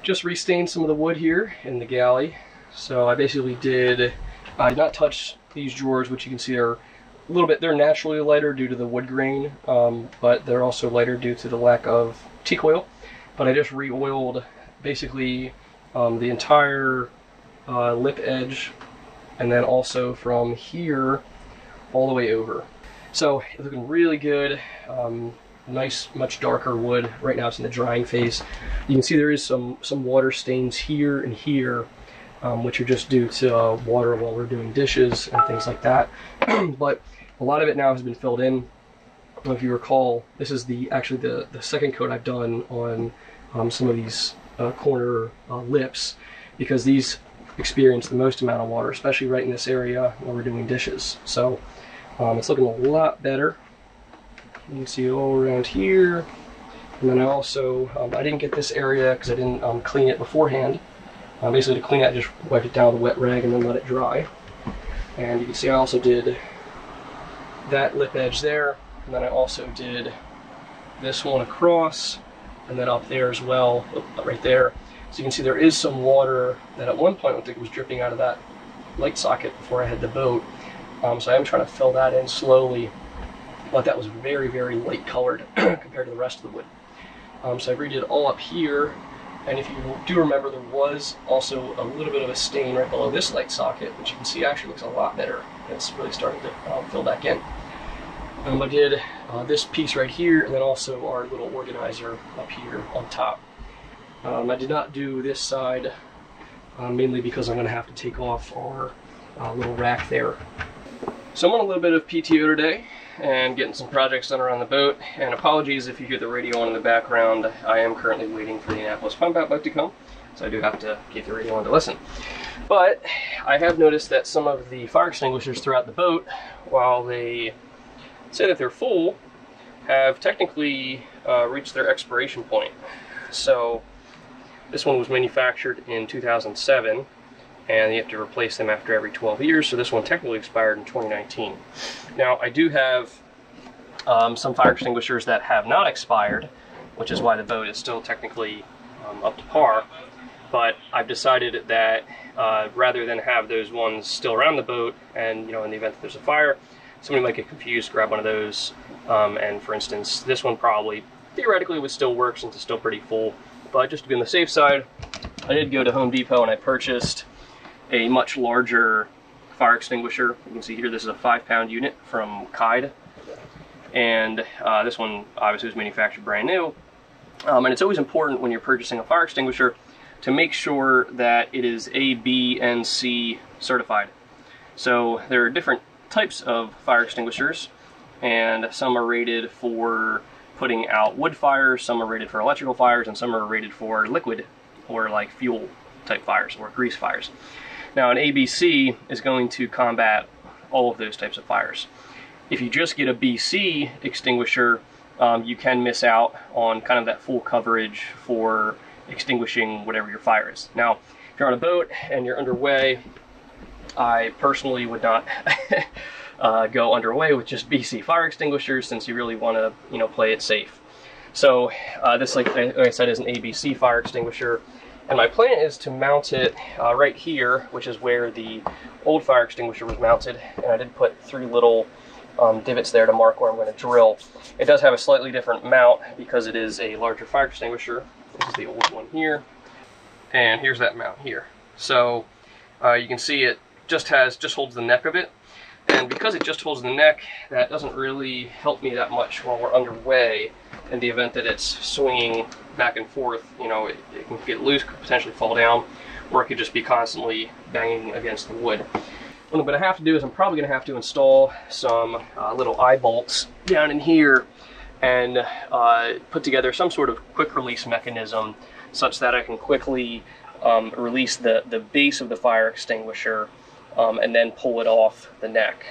just restained some of the wood here in the galley. So I basically did not touch these drawers, which you can see are a little bit, they're naturally lighter due to the wood grain, but they're also lighter due to the lack of teak oil. But I just re-oiled basically the entire lip edge, and then also from here all the way over. So it's looking really good. Nice, much darker wood. Right now it's in the drying phase. You can see there is some water stains here and here, which are just due to water while we're doing dishes and things like that. But a lot of it now has been filled in. If you recall, this is actually the second coat I've done on some of these corner lips, because these experience the most amount of water, especially right in this area when we're doing dishes. So it's looking a lot better. You can see it all around here. And then I also, I didn't get this area because I didn't clean it beforehand. Basically to clean it, I just wiped it down with a wet rag and then let it dry. And you can see I also did that lip edge there, and then I also did this one across, and then up there as well, right there. So you can see there is some water that at one point I think was dripping out of that light socket before I had the boat. So I am trying to fill that in slowly, but that was very, very light colored compared to the rest of the wood. So I redid all up here, and if you do remember, there was also a little bit of a stain right below this light socket, which you can see actually looks a lot better. It's really starting to fill back in. I did this piece right here, and then also our little organizer up here on top. I did not do this side, mainly because I'm going to have to take off our little rack there. So I'm on a little bit of PTO today and getting some projects done around the boat, and apologies if you hear the radio on in the background. I am currently waiting for the Annapolis pump out boat to come, so I do have to keep the radio on to listen. But I have noticed that some of the fire extinguishers throughout the boat, while they say that they're full, have technically reached their expiration point. So this one was manufactured in 2007, and you have to replace them after every 12 years, so this one technically expired in 2019. Now, I do have some fire extinguishers that have not expired, which is why the boat is still technically up to par, but I've decided that rather than have those ones still around the boat, and in the event that there's a fire, somebody might get confused, grab one of those, and for instance, this one probably, theoretically, would still work since it's still pretty full, but just to be on the safe side, I did go to Home Depot and I purchased a much larger fire extinguisher. You can see here this is a 5-pound unit from Kide, and this one obviously was manufactured brand new. And it's always important when you're purchasing a fire extinguisher to make sure that it is A, B, and C certified. So there are different types of fire extinguishers, and some are rated for putting out wood fires, some are rated for electrical fires, and some are rated for liquid or like fuel type fires or grease fires. Now an ABC is going to combat all of those types of fires. If you just get a BC extinguisher, you can miss out on kind of that full coverage for extinguishing whatever your fire is. Now, if you're on a boat and you're underway, I personally would not go underway with just BC fire extinguishers, since you really want to, play it safe. So this, like I said, is an ABC fire extinguisher. And my plan is to mount it right here, which is where the old fire extinguisher was mounted. And I did put 3 little divots there to mark where I'm going to drill. It does have a slightly different mount because it is a larger fire extinguisher. This is the old one here. And here's that mount here. So you can see it just holds the neck of it. And because it just holds the neck, that doesn't really help me that much while we're underway. In the event that it's swinging back and forth, it can get loose, could potentially fall down, or it could just be constantly banging against the wood. What I'm going to have to do is I'm probably going to have to install some little eye bolts down in here and put together some sort of quick release mechanism such that I can quickly release the base of the fire extinguisher and then pull it off the neck.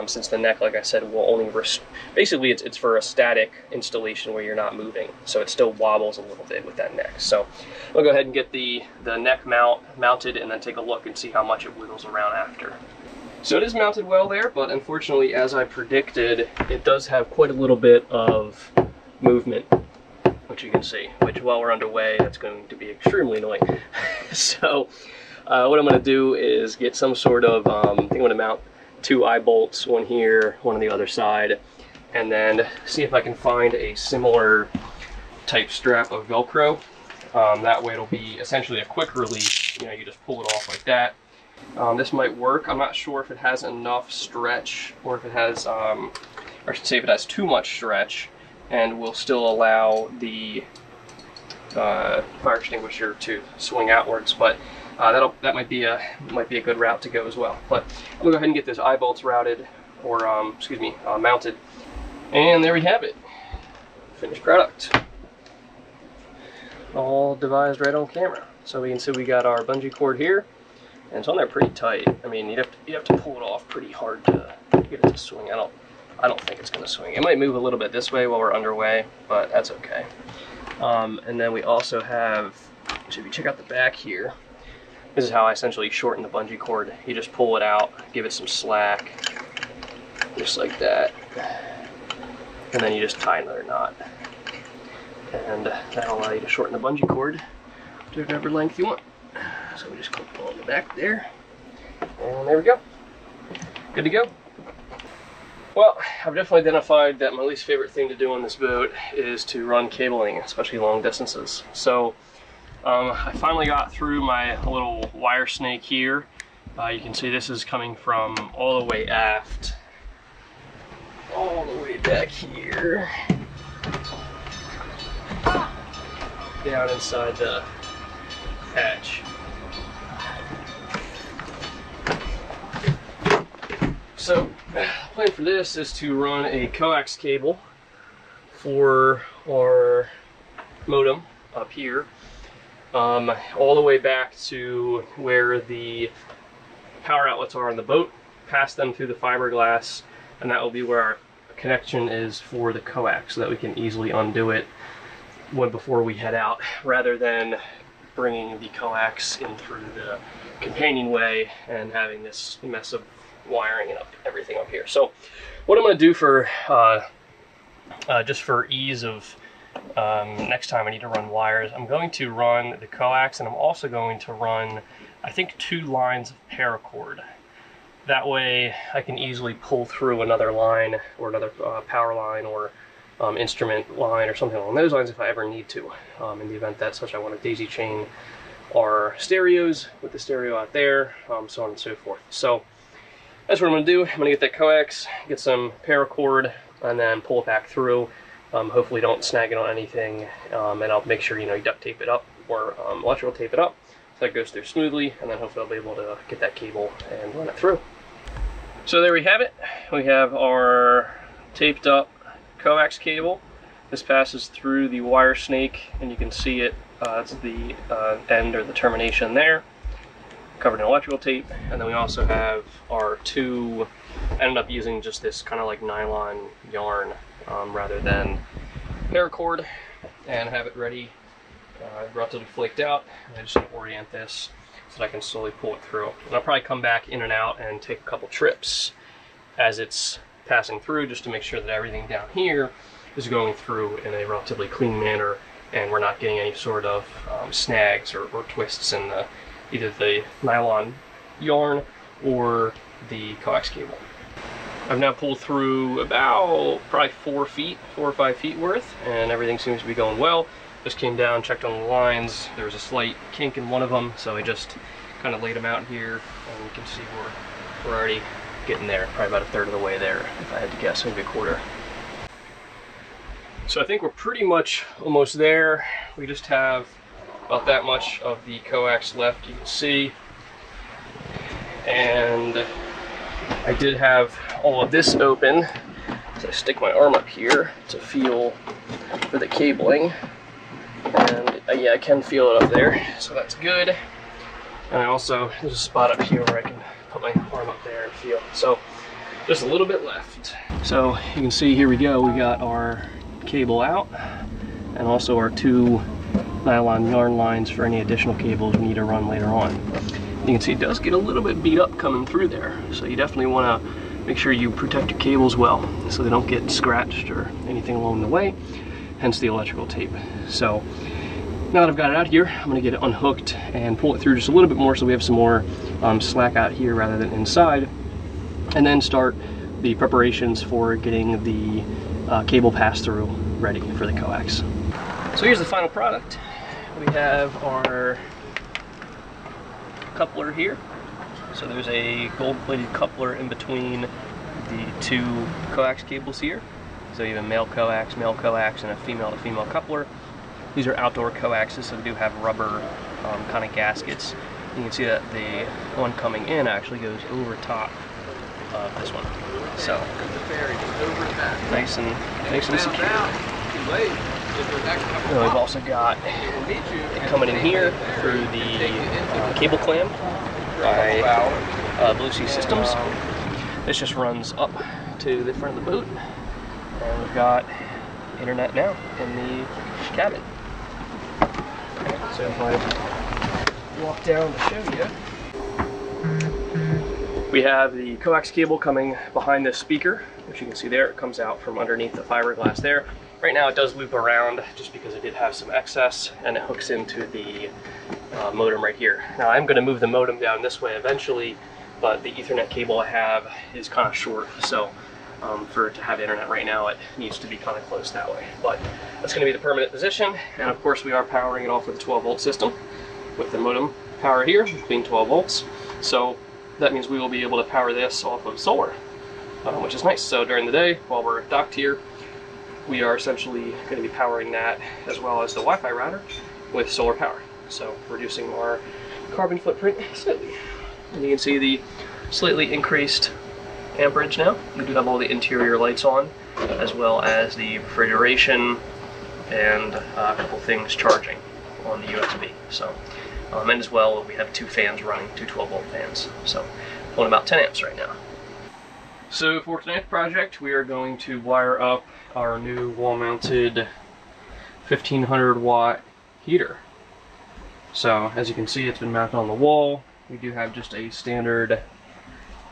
Since the neck, like I said, will only basically it's for a static installation where you're not moving, so it still wobbles a little bit with that neck. So I'll go ahead and get the neck mounted and then take a look and see how much it wiggles around after. So it is mounted well there, but unfortunately, as I predicted, it does have quite a little bit of movement, which which you can see, which while we're underway, that's going to be extremely annoying. So what I'm going to do is get some sort of, I think I'm going to mount 2 eye bolts, one here, one on the other side, and then see if I can find a similar type strap of Velcro. That way it'll be essentially a quick release. You know, you just pull it off like that. This might work. I'm not sure if it has enough stretch, or if it has, or I should say if it has too much stretch, and will still allow the fire extinguisher to swing outwards. But that might be a good route to go as well. But I'm gonna go ahead and get those eye bolts routed, or mounted. And there we have it, finished product. All devised right on camera. So we can see we got our bungee cord here, and it's on there pretty tight. I mean, you have to pull it off pretty hard to get it to swing. I don't think it's going to swing. It might move a little bit this way while we're underway, but that's okay. And then we also have, so if you check out the back here, this is how I essentially shorten the bungee cord. You just pull it out, give it some slack, just like that, and then you just tie another knot. And that'll allow you to shorten the bungee cord to whatever length you want. So we just clip it on the back there, and there we go. Good to go. Well, I've definitely identified that my least favorite thing to do on this boat is to run cabling, especially long distances. So I finally got through my little wire snake here. You can see this is coming from all the way aft, all the way back here, down inside the hatch. So the plan for this is to run a coax cable for our modem up here, all the way back to where the power outlets are on the boat, pass them through the fiberglass, and that will be where our connection is for the coax, so that we can easily undo it before we head out, rather than bringing the coax in through the companionway and having this mess of wiring and everything up here. So what I'm going to do for just for ease of next time I need to run wires, I'm going to run the coax, and I'm also going to run, I think, 2 lines of paracord. That way I can easily pull through another line, or another power line, or instrument line, or something along those lines if I ever need to, in the event that I want to daisy chain our stereos with the stereo out there, so on and so forth. So that's what I'm going to do. I'm going to get that coax, get some paracord, and then pull it back through. Hopefully don't snag it on anything, and I'll make sure, you duct tape it up, or electrical tape it up, so that goes through smoothly, and then hopefully I'll be able to get that cable and run it through. So there we have it. We have our taped up coax cable. This passes through the wire snake, and you can see it, it's the end, or the termination there, covered in electrical tape. And then we also have our 2, I ended up using just this kind of like nylon yarn rather than paracord, and have it ready, relatively flaked out. And I just want to orient this so that I can slowly pull it through. And I'll probably come back in and out and take a couple trips as it's passing through, just to make sure that everything down here is going through in a relatively clean manner, and we're not getting any sort of snags or twists in either the nylon yarn or the coax cable. I've now pulled through about probably 4 or 5 feet worth, and everything seems to be going well. Just came down, checked on the lines. There was a slight kink in one of them, so I just kind of laid them out here, and you can see we're already getting there, probably about 1/3 of the way there, if I had to guess, maybe 1/4. So I think we're pretty much almost there. We just have about that much of the coax left, you can see. And I did have all of this open, so I stick my arm up here to feel for the cabling. And yeah, I can feel it up there, so that's good. And I also, there's a spot up here where I can put my arm up there and feel. So just a little bit left. So you can see, here we go, we got our cable out, and also our 2 nylon yarn lines for any additional cables we need to run later on. You can see it does get a little bit beat up coming through there, so you definitely want to make sure you protect your cables well so they don't get scratched or anything along the way. hence the electrical tape. So now that I've got it out here, I'm going to get it unhooked and pull it through just a little bit more so we have some more slack out here rather than inside, and then start the preparations for getting the cable pass-through ready for the coax. So here's the final product. We have our coupler here. So there's a gold-plated coupler in between the two coax cables here. So you have a male coax, and a female-to-female coupler. These are outdoor coaxes, so they do have rubber kind of gaskets. You can see that the one coming in actually goes over top of this one. So nice and secure. And we've also got coming in here through the cable clamp by Blue Sea Systems. This just runs up to the front of the boat, and we've got internet now in the cabin. So if I walk down to show you, we have the coax cable coming behind this speaker, which you can see there. It comes out from underneath the fiberglass there. Right now it does loop around just because it did have some excess, and it hooks into the modem right here. Now I'm going to move the modem down this way eventually, but the Ethernet cable I have is kind of short, so for it to have internet right now, it needs to be kind of close that way. But that's going to be the permanent position, and of course we are powering it off with a 12-volt system with the modem power here being 12 volts. So that means we will be able to power this off of solar, which is nice. So during the day, while we're docked here, we are essentially going to be powering that as well as the Wi-Fi router with solar power. So reducing our carbon footprint slightly. And you can see the slightly increased amperage now. We do have all the interior lights on, as well as the refrigeration and a couple things charging on the USB. So, and as well, we have two fans running, two 12-volt fans. So, pulling about 10 amps right now. So for tonight's project, we are going to wire up our new wall-mounted 1500 watt heater. So as you can see, it's been mounted on the wall. We do have just a standard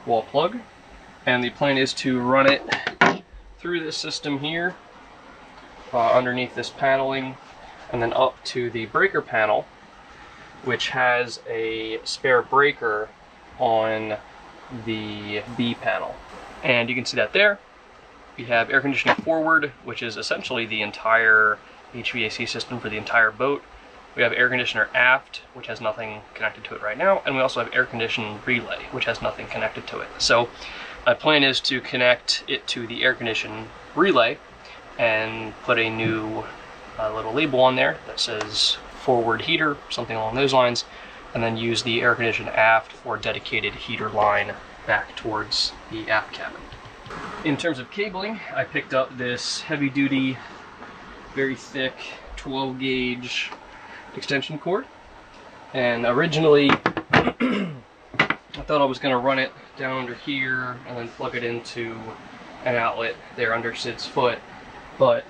wall plug, and the plan is to run it through this system here, underneath this paneling, and then up to the breaker panel, which has a spare breaker on the B panel. And you can see that there. We have air conditioning forward, which is essentially the entire HVAC system for the entire boat. We have air conditioner aft, which has nothing connected to it right now, and we also have air conditioning relay, which has nothing connected to it. So my plan is to connect it to the air conditioning relay and put a new little label on there that says forward heater, something along those lines, and then use the air condition aft for dedicated heater line back towards the aft cabin. In terms of cabling, I picked up this heavy duty, very thick 12 gauge extension cord, and originally I thought I was going to run it down under here and then plug it into an outlet there under Sid's foot, but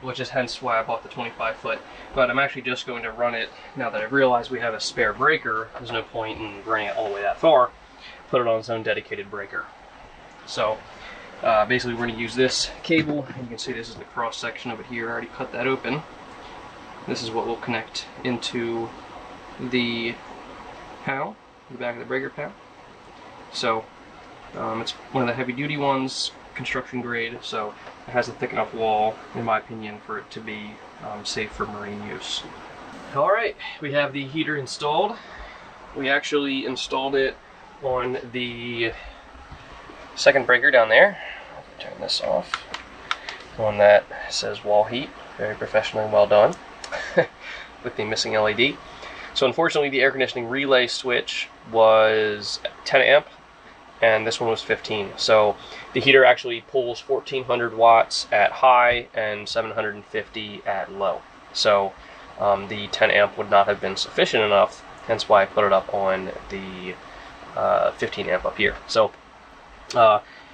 which is hence why I bought the 25 foot. But I'm actually just going to run it, now that I've realized we have a spare breaker, there's no point in running it all the way that far, put it on its own dedicated breaker. So basically we're going to use this cable, and you can see this is the cross section of it here. I already cut that open. This is what will connect into the panel, the back of the breaker panel. So it's one of the heavy duty ones, construction grade, so it has a thick enough wall, in my opinion, for it to be safe for marine use. Alright, we have the heater installed. We actually installed it on the second breaker down there. Turn this off. The one that says wall heat, very professionally well done, with the missing LED. So unfortunately the air conditioning relay switch was 10 amp and this one was 15. So the heater actually pulls 1400 watts at high and 750 at low. So the 10 amp would not have been sufficient enough, hence why I put it up on the 15 amp up here. So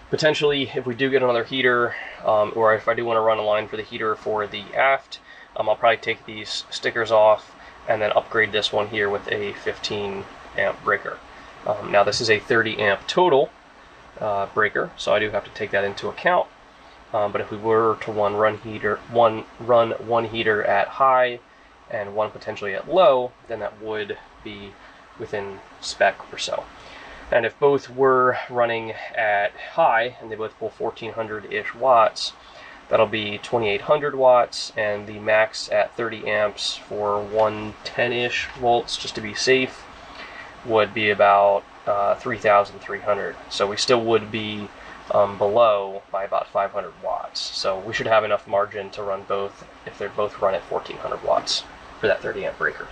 potentially if we do get another heater, or if I do want to run a line for the heater for the aft, I'll probably take these stickers off and then upgrade this one here with a 15 amp breaker. Now this is a 30 amp total breaker, so I do have to take that into account. but if we were to run one heater at high and one potentially at low, then that would be within spec or so. And if both were running at high and they both pull 1400-ish watts, that'll be 2800 watts, and the max at 30 amps for 110-ish volts, just to be safe, would be about 3300. So we still would be below by about 500 watts. So we should have enough margin to run both if they're both run at 1400 watts for that 30 amp breaker.